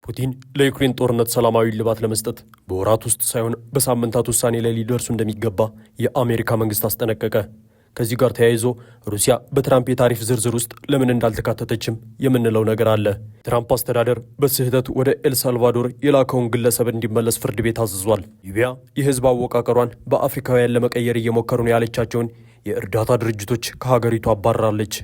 ፑቲን ለዩክሬን ጦርነት ሰላማዊ ልባት ለመስጠት በወራት ውስጥ ሳይሆን በሳምንታት ውሳኔ ላይ ሊደርሱ እንደሚገባ የአሜሪካ መንግስት አስጠነቀቀ። ከዚህ ጋር ተያይዞ ሩሲያ በትራምፕ የታሪፍ ዝርዝር ውስጥ ለምን እንዳልተካተተችም የምንለው ነገር አለ። ትራምፕ አስተዳደር በስህተት ወደ ኤልሳልቫዶር የላከውን ግለሰብ እንዲመለስ ፍርድ ቤት አዝዟል። ሊቢያ የህዝብ አወቃቀሯን በአፍሪካውያን ለመቀየር እየሞከሩ ነው ያለቻቸውን የእርዳታ ድርጅቶች ከሀገሪቱ አባራለች።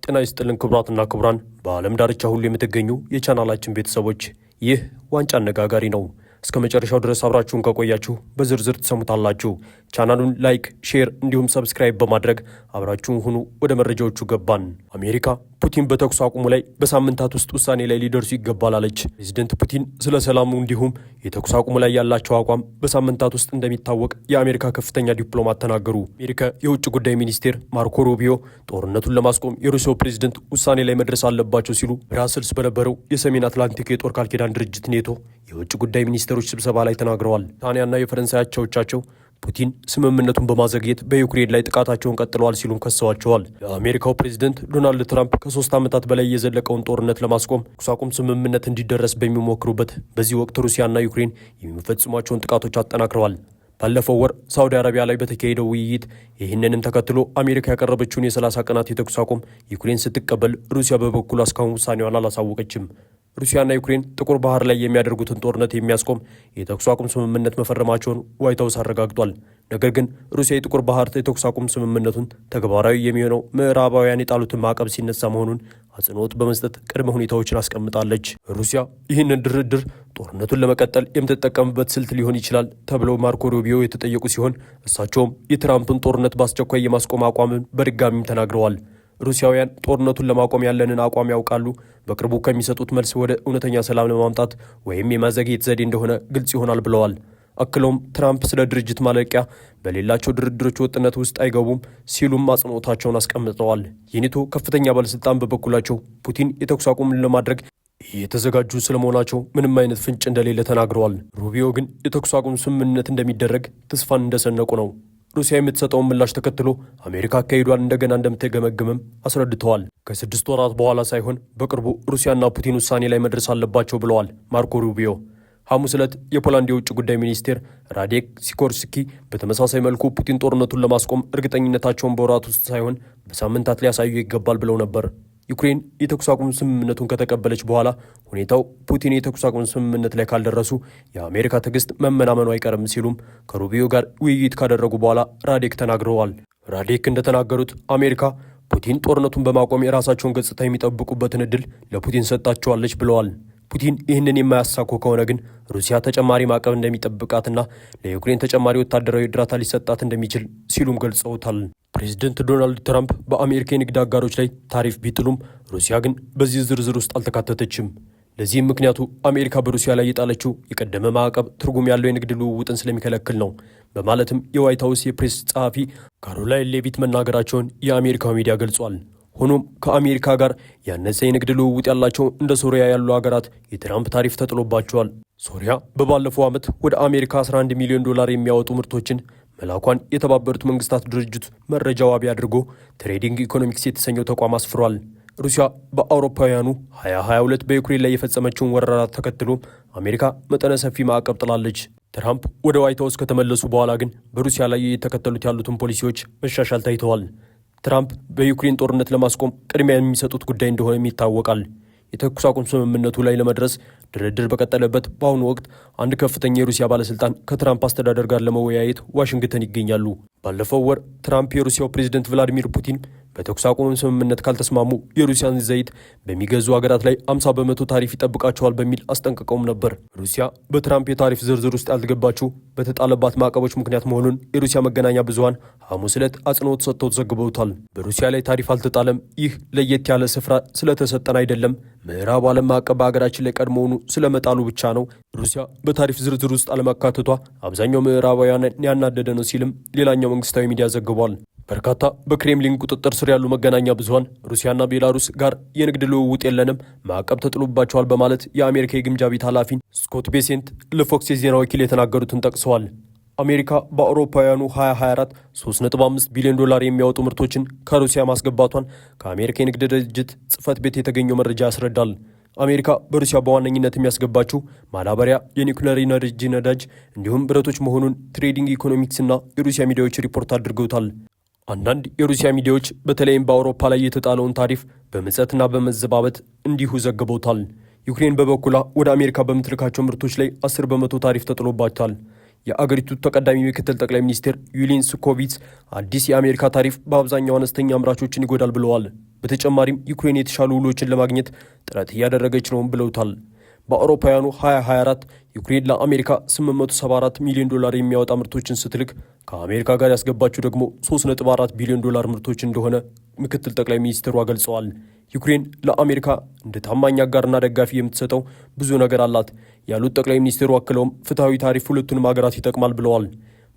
ጤና ይስጥልን ክቡራትና ክቡራን፣ በዓለም ዳርቻ ሁሉ የምትገኙ የቻናላችን ቤተሰቦች፣ ይህ ዋንጫ አነጋጋሪ ነው። እስከ መጨረሻው ድረስ አብራችሁን ከቆያችሁ በዝርዝር ትሰሙታላችሁ። ቻናሉን ላይክ፣ ሼር እንዲሁም ሰብስክራይብ በማድረግ አብራችሁን ሁኑ። ወደ መረጃዎቹ ገባን። አሜሪካ ፑቲን በተኩስ አቁሙ ላይ በሳምንታት ውስጥ ውሳኔ ላይ ሊደርሱ ይገባል አለች። ፕሬዚደንት ፑቲን ስለ ሰላሙ እንዲሁም የተኩስ አቁሙ ላይ ያላቸው አቋም በሳምንታት ውስጥ እንደሚታወቅ የአሜሪካ ከፍተኛ ዲፕሎማት ተናገሩ። አሜሪካ የውጭ ጉዳይ ሚኒስቴር ማርኮ ሩቢዮ ጦርነቱን ለማስቆም የሩሲያው ፕሬዚደንት ውሳኔ ላይ መድረስ አለባቸው ሲሉ ብራስልስ በነበረው የሰሜን አትላንቲክ የጦር ቃል ኪዳን ድርጅት ኔቶ የውጭ ጉዳይ ሚኒስቴሮች ስብሰባ ላይ ተናግረዋል። ብሪታንያና የፈረንሳይ አቻዎቻቸው ፑቲን ስምምነቱን በማዘግየት በዩክሬን ላይ ጥቃታቸውን ቀጥለዋል ሲሉም ከሰዋቸዋል። የአሜሪካው ፕሬዝደንት ዶናልድ ትራምፕ ከ3 ዓመታት በላይ የዘለቀውን ጦርነት ለማስቆም ተኩስ አቁም ስምምነት እንዲደረስ በሚሞክሩበት በዚህ ወቅት ሩሲያና ዩክሬን የሚፈጽሟቸውን ጥቃቶች አጠናክረዋል። ባለፈው ወር ሳውዲ አረቢያ ላይ በተካሄደው ውይይት ይህንንም ተከትሎ አሜሪካ ያቀረበችውን የ30 ቀናት የተኩስ አቁም ዩክሬን ስትቀበል፣ ሩሲያ በበኩል እስካሁን ውሳኔዋን አላሳወቀችም። ሩሲያና ዩክሬን ጥቁር ባህር ላይ የሚያደርጉትን ጦርነት የሚያስቆም የተኩስ አቁም ስምምነት መፈረማቸውን ዋይት ሀውስ አረጋግጧል። ነገር ግን ሩሲያ የጥቁር ባህር የተኩስ አቁም ስምምነቱን ተግባራዊ የሚሆነው ምዕራባውያን የጣሉትን ማዕቀብ ሲነሳ መሆኑን አጽንኦት በመስጠት ቅድመ ሁኔታዎችን አስቀምጣለች። ሩሲያ ይህንን ድርድር ጦርነቱን ለመቀጠል የምትጠቀምበት ስልት ሊሆን ይችላል ተብለው ማርኮ ሩቢዮ የተጠየቁ ሲሆን እሳቸውም የትራምፕን ጦርነት በአስቸኳይ የማስቆም አቋምን በድጋሚም ተናግረዋል። ሩሲያውያን ጦርነቱን ለማቆም ያለንን አቋም ያውቃሉ። በቅርቡ ከሚሰጡት መልስ ወደ እውነተኛ ሰላም ለማምጣት ወይም የማዘግየት ዘዴ እንደሆነ ግልጽ ይሆናል ብለዋል። አክለውም ትራምፕ ስለ ድርጅት ማለቂያ በሌላቸው ድርድሮች ወጥነት ውስጥ አይገቡም ሲሉም አጽንኦታቸውን አስቀምጠዋል። የኔቶ ከፍተኛ ባለስልጣን በበኩላቸው ፑቲን የተኩስ አቁምን ለማድረግ የተዘጋጁ ስለመሆናቸው ምንም አይነት ፍንጭ እንደሌለ ተናግረዋል። ሩቢዮ ግን የተኩስ አቁም ስምምነት እንደሚደረግ ተስፋን እንደሰነቁ ነው። ሩሲያ የምትሰጠውን ምላሽ ተከትሎ አሜሪካ አካሄዷን እንደገና እንደምትገመግምም አስረድተዋል። ከ6 ወራት በኋላ ሳይሆን በቅርቡ ሩሲያና ፑቲን ውሳኔ ላይ መድረስ አለባቸው ብለዋል ማርኮ ሩቢዮ። ሐሙስ ዕለት የፖላንድ የውጭ ጉዳይ ሚኒስቴር ራዴክ ሲኮርስኪ በተመሳሳይ መልኩ ፑቲን ጦርነቱን ለማስቆም እርግጠኝነታቸውን በወራት ውስጥ ሳይሆን በሳምንታት ሊያሳዩ ይገባል ብለው ነበር። ዩክሬን የተኩስ አቁም ስምምነቱን ከተቀበለች በኋላ ሁኔታው ፑቲን የተኩስ አቁም ስምምነት ላይ ካልደረሱ የአሜሪካ ትዕግስት መመናመኑ አይቀርም ሲሉም ከሩቢዮ ጋር ውይይት ካደረጉ በኋላ ራዴክ ተናግረዋል። ራዴክ እንደተናገሩት አሜሪካ ፑቲን ጦርነቱን በማቆም የራሳቸውን ገጽታ የሚጠብቁበትን ዕድል ለፑቲን ሰጣቸዋለች ብለዋል። ፑቲን ይህንን የማያሳኩ ከሆነ ግን ሩሲያ ተጨማሪ ማዕቀብ እንደሚጠብቃትና ለዩክሬን ተጨማሪ ወታደራዊ እርዳታ ሊሰጣት እንደሚችል ሲሉም ገልጸውታል። ፕሬዚደንት ዶናልድ ትራምፕ በአሜሪካ የንግድ አጋሮች ላይ ታሪፍ ቢጥሉም ሩሲያ ግን በዚህ ዝርዝር ውስጥ አልተካተተችም። ለዚህም ምክንያቱ አሜሪካ በሩሲያ ላይ የጣለችው የቀደመ ማዕቀብ ትርጉም ያለው የንግድ ልውውጥን ስለሚከለክል ነው በማለትም የዋይት ሀውስ የፕሬስ ጸሐፊ ካሮላይን ሌቪት መናገራቸውን የአሜሪካው ሚዲያ ገልጿል። ሆኖም ከአሜሪካ ጋር ያነሰ የንግድ ልውውጥ ያላቸው እንደ ሶሪያ ያሉ ሀገራት የትራምፕ ታሪፍ ተጥሎባቸዋል። ሶሪያ በባለፈው ዓመት ወደ አሜሪካ $11 ሚሊዮን የሚያወጡ ምርቶችን መላኳን የተባበሩት መንግስታት ድርጅት መረጃ ዋቢ አድርጎ ትሬዲንግ ኢኮኖሚክስ የተሰኘው ተቋም አስፍሯል። ሩሲያ በአውሮፓውያኑ 2022 በዩክሬን ላይ የፈጸመችውን ወረራ ተከትሎ አሜሪካ መጠነ ሰፊ ማዕቀብ ጥላለች። ትራምፕ ወደ ዋይት ሀውስ ከተመለሱ በኋላ ግን በሩሲያ ላይ የተከተሉት ያሉትን ፖሊሲዎች መሻሻል ታይተዋል። ትራምፕ በዩክሬን ጦርነት ለማስቆም ቅድሚያ የሚሰጡት ጉዳይ እንደሆነም ይታወቃል። የተኩስ አቁም ስምምነቱ ላይ ለመድረስ ድርድር በቀጠለበት በአሁኑ ወቅት አንድ ከፍተኛ የሩሲያ ባለስልጣን ከትራምፕ አስተዳደር ጋር ለመወያየት ዋሽንግተን ይገኛሉ። ባለፈው ወር ትራምፕ የሩሲያው ፕሬዝደንት ቭላዲሚር ፑቲን በተኩስ አቁም ስምምነት ካልተስማሙ የሩሲያን ዘይት በሚገዙ ሀገራት ላይ 50 በመቶ ታሪፍ ይጠብቃቸዋል በሚል አስጠንቅቀውም ነበር። ሩሲያ በትራምፕ የታሪፍ ዝርዝር ውስጥ ያልገባችው በተጣለባት ማዕቀቦች ምክንያት መሆኑን የሩሲያ መገናኛ ብዙኃን ሐሙስ ዕለት አጽንኦት ሰጥተው ዘግበውታል። በሩሲያ ላይ ታሪፍ አልተጣለም፣ ይህ ለየት ያለ ስፍራ ስለተሰጠን አይደለም፣ ምዕራብ ዓለም ማዕቀብ በሀገራችን ላይ ቀድሞውኑ ስለመጣሉ ብቻ ነው። ሩሲያ በታሪፍ ዝርዝር ውስጥ አለመካተቷ አብዛኛው ምዕራባውያንን ያናደደ ነው ሲልም ሌላኛው መንግስታዊ ሚዲያ ዘግቧል። በርካታ በክሬምሊን ቁጥጥር ስር ያሉ መገናኛ ብዙኃን ሩሲያና ቤላሩስ ጋር የንግድ ልውውጥ የለንም፣ ማዕቀብ ተጥሎባቸዋል በማለት የአሜሪካ የግምጃ ቤት ኃላፊን ስኮት ቤሴንት ለፎክስ የዜና ወኪል የተናገሩትን ጠቅሰዋል። አሜሪካ በአውሮፓውያኑ 2024 $3.5 ቢሊዮን የሚያወጡ ምርቶችን ከሩሲያ ማስገባቷን ከአሜሪካ የንግድ ድርጅት ጽሕፈት ቤት የተገኘው መረጃ ያስረዳል። አሜሪካ በሩሲያ በዋነኝነት የሚያስገባችው ማዳበሪያ፣ የኒውክሌር ኢነርጂ፣ ነዳጅ እንዲሁም ብረቶች መሆኑን ትሬዲንግ ኢኮኖሚክስና የሩሲያ ሚዲያዎች ሪፖርት አድርገውታል። አንዳንድ የሩሲያ ሚዲያዎች በተለይም በአውሮፓ ላይ የተጣለውን ታሪፍ በምጸትና በመዘባበት እንዲሁ ዘግበውታል። ዩክሬን በበኩሏ ወደ አሜሪካ በምትልካቸው ምርቶች ላይ 10 በመቶ ታሪፍ ተጥሎባቸዋል። የአገሪቱ ተቀዳሚ ምክትል ጠቅላይ ሚኒስትር ዩሊን ስኮቪትስ አዲስ የአሜሪካ ታሪፍ በአብዛኛው አነስተኛ አምራቾችን ይጎዳል ብለዋል። በተጨማሪም ዩክሬን የተሻሉ ውሎችን ለማግኘት ጥረት እያደረገች ነው ብለውታል። በአውሮፓውያኑ 2024 ዩክሬን ለአሜሪካ $874 ሚሊዮን የሚያወጣ ምርቶችን ስትልክ ከአሜሪካ ጋር ያስገባችው ደግሞ $3.4 ቢሊዮን ምርቶች እንደሆነ ምክትል ጠቅላይ ሚኒስትሯ ገልጸዋል። ዩክሬን ለአሜሪካ እንደ ታማኝ አጋርና ደጋፊ የምትሰጠው ብዙ ነገር አላት ያሉት ጠቅላይ ሚኒስትሩ አክለውም ፍትሐዊ ታሪፍ ሁለቱንም ሀገራት ይጠቅማል ብለዋል።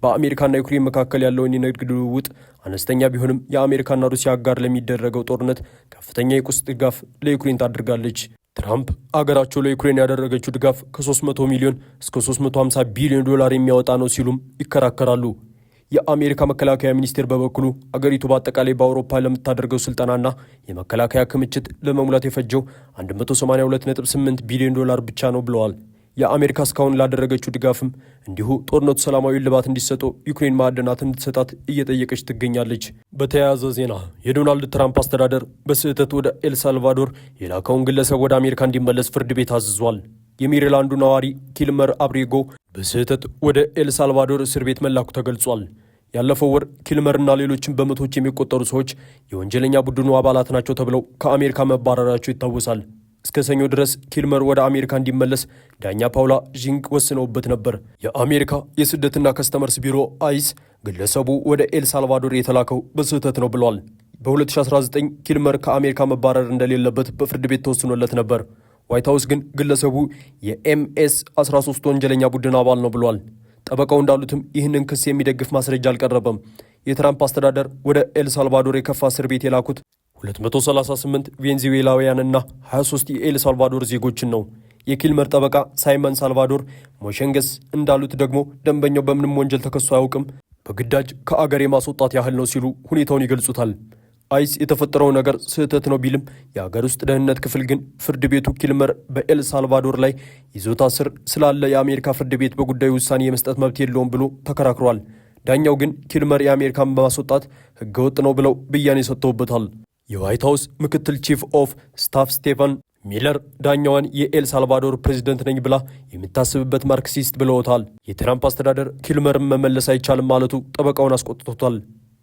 በአሜሪካና ዩክሬን መካከል ያለውን የንግድ ልውውጥ አነስተኛ ቢሆንም የአሜሪካና ሩሲያ ጋር ለሚደረገው ጦርነት ከፍተኛ የቁስ ድጋፍ ለዩክሬን ታደርጋለች። ትራምፕ አገራቸው ለዩክሬን ያደረገችው ድጋፍ ከ300 ሚሊዮን እስከ $350 ቢሊዮን የሚያወጣ ነው ሲሉም ይከራከራሉ። የአሜሪካ መከላከያ ሚኒስቴር በበኩሉ አገሪቱ በአጠቃላይ በአውሮፓ ለምታደርገው ስልጠናና የመከላከያ ክምችት ለመሙላት የፈጀው $182.8 ቢሊዮን ብቻ ነው ብለዋል። የአሜሪካ እስካሁን ላደረገችው ድጋፍም እንዲሁ ጦርነቱ ሰላማዊ እልባት እንዲሰጠው ዩክሬን ማዕድናት እንድትሰጣት እየጠየቀች ትገኛለች። በተያያዘ ዜና የዶናልድ ትራምፕ አስተዳደር በስህተት ወደ ኤልሳልቫዶር የላከውን ግለሰብ ወደ አሜሪካ እንዲመለስ ፍርድ ቤት አዝዟል። የሜሪላንዱ ነዋሪ ኪልመር አብሬጎ በስህተት ወደ ኤልሳልቫዶር እስር ቤት መላኩ ተገልጿል። ያለፈው ወር ኪልመርና ሌሎችም በመቶዎች የሚቆጠሩ ሰዎች የወንጀለኛ ቡድኑ አባላት ናቸው ተብለው ከአሜሪካ መባረራቸው ይታወሳል። እስከ ሰኞ ድረስ ኪልመር ወደ አሜሪካ እንዲመለስ ዳኛ ፓውላ ዢንግ ወስነውበት ነበር። የአሜሪካ የስደትና ከስተመርስ ቢሮ አይስ ግለሰቡ ወደ ኤልሳልቫዶር የተላከው በስህተት ነው ብሏል። በ2019 ኪልመር ከአሜሪካ መባረር እንደሌለበት በፍርድ ቤት ተወስኖለት ነበር። ዋይት ሀውስ ግን ግለሰቡ የኤምኤስ 13 ወንጀለኛ ቡድን አባል ነው ብሏል። ጠበቃው እንዳሉትም ይህንን ክስ የሚደግፍ ማስረጃ አልቀረበም። የትራምፕ አስተዳደር ወደ ኤልሳልቫዶር የከፋ እስር ቤት የላኩት 238 ቬንዙዌላውያንና 23 የኤልሳልቫዶር ዜጎችን ነው። የኪልመር ጠበቃ ሳይመን ሳልቫዶር ሞሸንገስ እንዳሉት ደግሞ ደንበኛው በምንም ወንጀል ተከሶ አያውቅም፣ በግዳጅ ከአገር የማስወጣት ያህል ነው ሲሉ ሁኔታውን ይገልጹታል። አይስ የተፈጠረው ነገር ስህተት ነው ቢልም የአገር ውስጥ ደህንነት ክፍል ግን ፍርድ ቤቱ ኪልመር በኤልሳልቫዶር ላይ ይዞታ ስር ስላለ የአሜሪካ ፍርድ ቤት በጉዳዩ ውሳኔ የመስጠት መብት የለውም ብሎ ተከራክሯል። ዳኛው ግን ኪልመር የአሜሪካን በማስወጣት ህገወጥ ነው ብለው ብያኔ ሰጥተውበታል። የዋይት ሀውስ ምክትል ቺፍ ኦፍ ስታፍ ስቴፈን ሚለር ዳኛዋን የኤልሳልቫዶር ፕሬዚደንት ነኝ ብላ የምታስብበት ማርክሲስት ብለውታል። የትራምፕ አስተዳደር ኪልመርን መመለስ አይቻልም ማለቱ ጠበቃውን አስቆጥቶታል።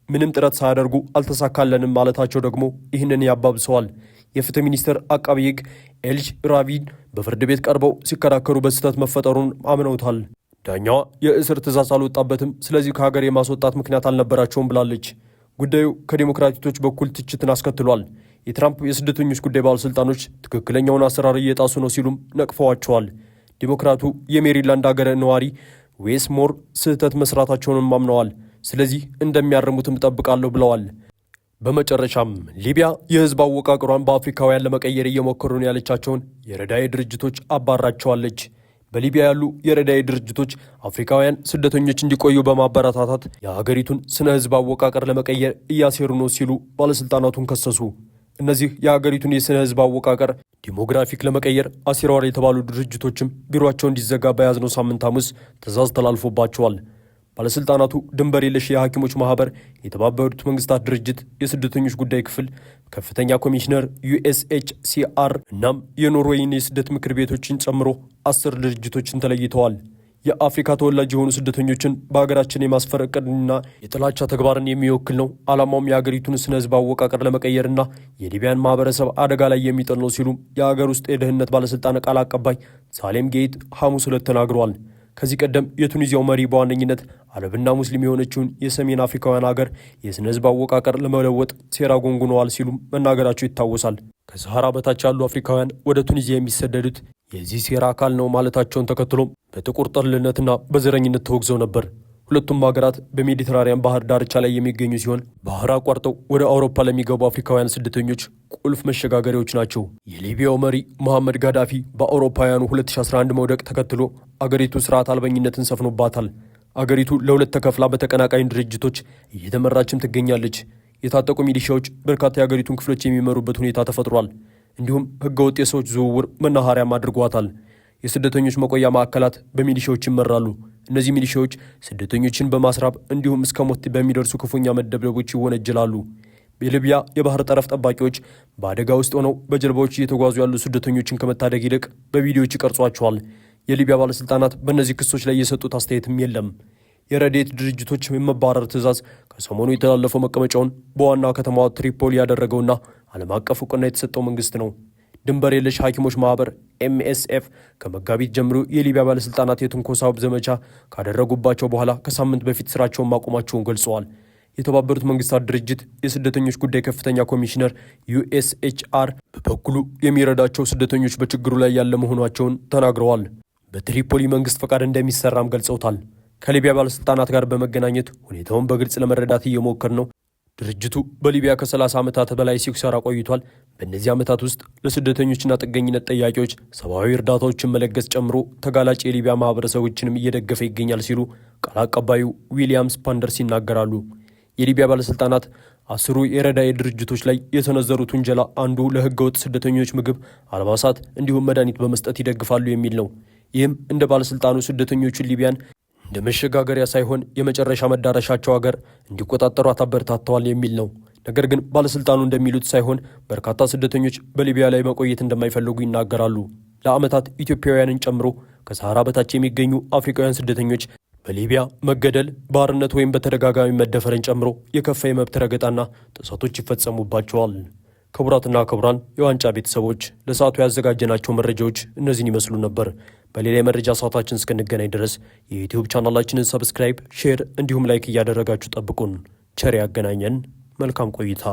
ምንም ጥረት ሳያደርጉ አልተሳካለንም ማለታቸው ደግሞ ይህንን ያባብሰዋል። የፍትህ ሚኒስትር አቃቢ ህግ ኤልጅ ራቪን በፍርድ ቤት ቀርበው ሲከራከሩ በስህተት መፈጠሩን አምነውታል። ዳኛዋ የእስር ትእዛዝ አልወጣበትም፣ ስለዚህ ከሀገር የማስወጣት ምክንያት አልነበራቸውም ብላለች። ጉዳዩ ከዲሞክራቶች በኩል ትችትን አስከትሏል። የትራምፕ የስደተኞች ጉዳይ ባለሥልጣኖች ትክክለኛውን አሰራር እየጣሱ ነው ሲሉም ነቅፈዋቸዋል። ዲሞክራቱ የሜሪላንድ አገረ ነዋሪ ዌስ ሞር ስህተት መስራታቸውንም አምነዋል። ስለዚህ እንደሚያርሙትም እጠብቃለሁ ብለዋል። በመጨረሻም ሊቢያ የህዝብ አወቃቀሯን በአፍሪካውያን ለመቀየር እየሞከሩ ነው ያለቻቸውን የረዳይ ድርጅቶች አባራቸዋለች። በሊቢያ ያሉ የረዳይ ድርጅቶች አፍሪካውያን ስደተኞች እንዲቆዩ በማበረታታት የሀገሪቱን ስነ ህዝብ አወቃቀር ለመቀየር እያሴሩ ነው ሲሉ ባለሥልጣናቱን ከሰሱ። እነዚህ የሀገሪቱን የስነ ህዝብ አወቃቀር ዲሞግራፊክ ለመቀየር አሲረዋል የተባሉ ድርጅቶችም ቢሮአቸው እንዲዘጋ በያዝነው ሳምንት ሐሙስ ትዕዛዝ ተላልፎባቸዋል። ባለሥልጣናቱ ድንበር የለሽ የሐኪሞች ማኅበር፣ የተባበሩት መንግሥታት ድርጅት የስደተኞች ጉዳይ ክፍል ከፍተኛ ኮሚሽነር USHCR እናም የኖርዌይን የስደት ምክር ቤቶችን ጨምሮ 10 ድርጅቶችን ተለይተዋል። የአፍሪካ ተወላጅ የሆኑ ስደተኞችን በሀገራችን የማስፈር ዕቅድና የጥላቻ ተግባርን የሚወክል ነው። ዓላማውም የሀገሪቱን ስነ ህዝብ አወቃቀር ለመቀየርና የሊቢያን ማህበረሰብ አደጋ ላይ የሚጥል ነው ሲሉም የሀገር ውስጥ የደህንነት ባለሥልጣን ቃል አቀባይ ሳሌም ጌይት ሐሙስ ዕለት ተናግረዋል። ከዚህ ቀደም የቱኒዚያው መሪ በዋነኝነት አረብና ሙስሊም የሆነችውን የሰሜን አፍሪካውያን ሀገር የስነ ህዝብ አወቃቀር ለመለወጥ ሴራ ጎንጉነዋል ሲሉም መናገራቸው ይታወሳል። ከሰሃራ በታች ያሉ አፍሪካውያን ወደ ቱኒዚያ የሚሰደዱት የዚህ ሴራ አካል ነው ማለታቸውን ተከትሎም በጥቁር ጠልነትና በዘረኝነት ተወግዘው ነበር። ሁለቱም ሀገራት በሜዲትራኒያን ባህር ዳርቻ ላይ የሚገኙ ሲሆን ባህር አቋርጠው ወደ አውሮፓ ለሚገቡ አፍሪካውያን ስደተኞች ቁልፍ መሸጋገሪያዎች ናቸው። የሊቢያው መሪ መሐመድ ጋዳፊ በአውሮፓውያኑ 2011 መውደቅ ተከትሎ አገሪቱ ስርዓት አልበኝነትን ሰፍኖባታል። አገሪቱ ለሁለት ተከፍላ በተቀናቃኝ ድርጅቶች እየተመራችም ትገኛለች። የታጠቁ ሚሊሻዎች በርካታ የአገሪቱን ክፍሎች የሚመሩበት ሁኔታ ተፈጥሯል። እንዲሁም ህገወጥ የሰዎች ዝውውር መናኸሪያም አድርጓታል። የስደተኞች መቆያ ማዕከላት በሚሊሻዎች ይመራሉ። እነዚህ ሚሊሻዎች ስደተኞችን በማስራብ እንዲሁም እስከ ሞት በሚደርሱ ክፉኛ መደብደቦች ይወነጀላሉ። የሊቢያ የባህር ጠረፍ ጠባቂዎች በአደጋ ውስጥ ሆነው በጀልባዎች እየተጓዙ ያሉ ስደተኞችን ከመታደግ ይልቅ በቪዲዮዎች ይቀርጿቸዋል። የሊቢያ ባለሥልጣናት በእነዚህ ክሶች ላይ የሰጡት አስተያየትም የለም። የረድኤት ድርጅቶች የመባረር ትዕዛዝ ከሰሞኑ የተላለፈው መቀመጫውን በዋና ከተማዋ ትሪፖሊ ያደረገውና ዓለም አቀፍ እውቅና የተሰጠው መንግስት ነው። ድንበር የለሽ ሐኪሞች ማኅበር MSF ከመጋቢት ጀምሮ የሊቢያ ባለሥልጣናት የትንኮሳ ዘመቻ ካደረጉባቸው በኋላ ከሳምንት በፊት ሥራቸውን ማቆማቸውን ገልጸዋል። የተባበሩት መንግስታት ድርጅት የስደተኞች ጉዳይ ከፍተኛ ኮሚሽነር USHR በበኩሉ የሚረዳቸው ስደተኞች በችግሩ ላይ ያለ መሆናቸውን ተናግረዋል። በትሪፖሊ መንግስት ፈቃድ እንደሚሰራም ገልጸውታል። ከሊቢያ ባለሥልጣናት ጋር በመገናኘት ሁኔታውን በግልጽ ለመረዳት እየሞከር ነው። ድርጅቱ በሊቢያ ከ30 ዓመታት በላይ ሲሰራ ቆይቷል። በእነዚህ ዓመታት ውስጥ ለስደተኞችና ጥገኝነት ጠያቂዎች ሰብአዊ እርዳታዎችን መለገስ ጨምሮ ተጋላጭ የሊቢያ ማህበረሰቦችንም እየደገፈ ይገኛል ሲሉ ቃል አቀባዩ ዊሊያም ስፓንደርስ ይናገራሉ። የሊቢያ ባለሥልጣናት 10 የረድኤት ድርጅቶች ላይ የሰነዘሩት ውንጀላ አንዱ ለህገ ወጥ ስደተኞች ምግብ፣ አልባሳት እንዲሁም መድኃኒት በመስጠት ይደግፋሉ የሚል ነው። ይህም እንደ ባለሥልጣኑ ስደተኞቹን ሊቢያን እንደ መሸጋገሪያ ሳይሆን የመጨረሻ መዳረሻቸው ሀገር እንዲቆጣጠሯት አበረታተዋል የሚል ነው። ነገር ግን ባለሥልጣኑ እንደሚሉት ሳይሆን በርካታ ስደተኞች በሊቢያ ላይ መቆየት እንደማይፈልጉ ይናገራሉ። ለዓመታት ኢትዮጵያውያንን ጨምሮ ከሰሃራ በታች የሚገኙ አፍሪካውያን ስደተኞች በሊቢያ መገደል፣ ባርነት ወይም በተደጋጋሚ መደፈርን ጨምሮ የከፋ የመብት ረገጣና ጥሰቶች ይፈጸሙባቸዋል። ክቡራትና ክቡራን የዋንጫ ቤተሰቦች ለሰዓቱ ያዘጋጀናቸው መረጃዎች እነዚህን ይመስሉ ነበር። በሌላ የመረጃ ሰዓታችን እስክንገናኝ ድረስ የዩቲዩብ ቻናላችንን ሰብስክራይብ፣ ሼር እንዲሁም ላይክ እያደረጋችሁ ጠብቁን። ቸር ያገናኘን። መልካም ቆይታ